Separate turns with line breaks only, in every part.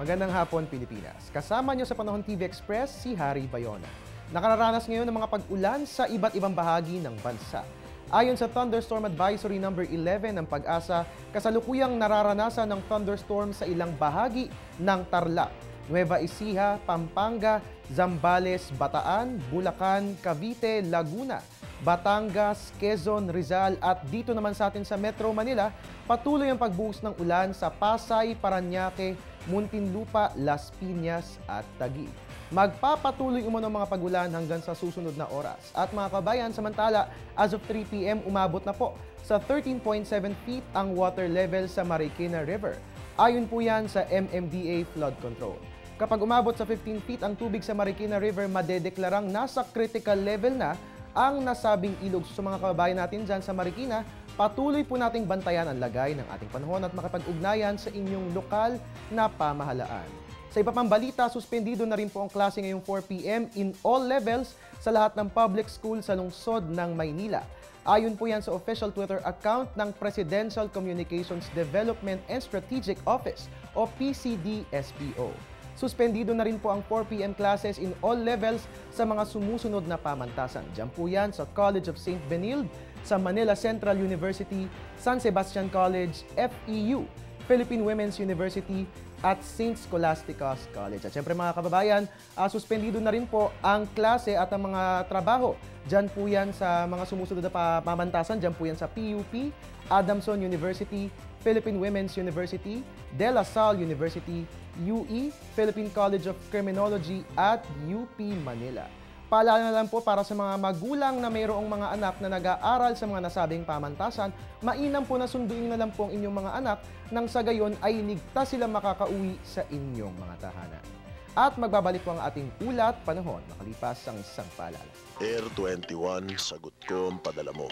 Magandang hapon, Pilipinas. Kasama niyo sa Panahon TV Express, si Harry Bayona. Nakararanas ngayon ng mga pag-ulan sa iba't ibang bahagi ng bansa. Ayon sa Thunderstorm Advisory No. 11 ng Pag-asa, kasalukuyang nararanasan ng thunderstorm sa ilang bahagi ng Tarlac, Nueva Ecija, Pampanga, Zambales, Bataan, Bulacan, Cavite, Laguna, Batangas, Quezon, Rizal at dito naman sa atin sa Metro Manila, patuloy ang pagbuhos ng ulan sa Pasay, Parañaque, Muntinlupa, Las Piñas at Taguig. Magpapatuloy umano mga pagulan hanggang sa susunod na oras. At mga kabayan, samantala, as of 3 p.m. umabot na po sa 13.7 feet ang water level sa Marikina River. Ayon po yan sa MMDA Flood Control. Kapag umabot sa 15 feet ang tubig sa Marikina River, madedeklarang nasa critical level na ang nasabing ilog. Sa mga kababayan natin dyan sa Marikina, patuloy po nating bantayan ang lagay ng ating panahon at makapag-ugnayan sa inyong lokal na pamahalaan. Sa iba pang balita, suspendido na rin po ang klase ngayong 4 p.m. in all levels sa lahat ng public school sa lungsod ng Maynila. Ayon po yan sa official Twitter account ng Presidential Communications Development and Strategic Office o PCD-SPO. Suspendido na rin po ang 4 p.m. classes in all levels sa mga sumusunod na pamantasan. Diyan po yan sa College of St. Benilde, sa Manila Central University, San Sebastian College, FEU, Philippine Women's University, at St. Scholastica's College. At syempre mga kababayan, suspendido na rin po ang klase at ang mga trabaho. Diyan po yan sa mga sumusunod na pamantasan. Diyan po yan sa PUP, Adamson University, Philippine Women's University, De La Salle University, UE, Philippine College of Criminology at UP Manila. Paalala na lang po para sa mga magulang na mayroong mga anak na nag-aaral sa mga nasabing pamantasan, mainam po na sunduin na lang po ang inyong mga anak nang sa gayon ay ligtas sila makakauwi sa inyong mga tahanan. At magbabalik po ang ating ulat panahon makalipas ang isang paalala.
Air 21, sagot ko ang padala mo.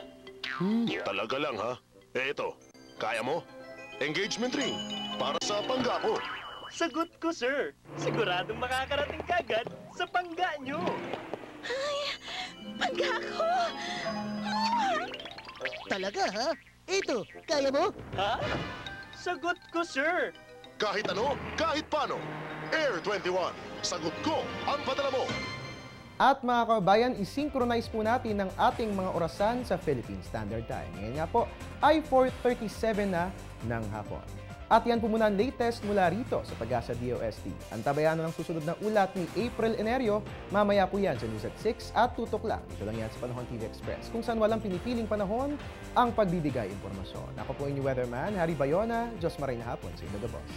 Talaga lang ha? Ito, kaya mo? Engagement ring para sa pangga ko.
Sagot ko, sir. Siguradong makakarating kagad sa pangga nyo.
Ay, pangga ko!
Talaga, ha? Ito, kaya mo?
Ha? Sagot ko, sir.
Kahit ano, kahit paano. Air 21, sagot ko ang padala mo.
At mga kababayan, isynchronize po natin ang ating mga orasan sa Philippine Standard Time. Ngayon nga po ay 4:37 na ng hapon. At yan po muna ang latest mula rito sa Pag-asa DOST. Antabayan na ng susunod na ulat ni April Enerio. Mamaya po yan sa News at 6 at tutok lang. Ito lang yan sa Panahon TV Express, kung saan walang pinipiling panahon ang pagbibigay impormasyon. Ako po inyong weatherman, Harry Bayona. Diyos maray na hapon sa inyo, The Boss.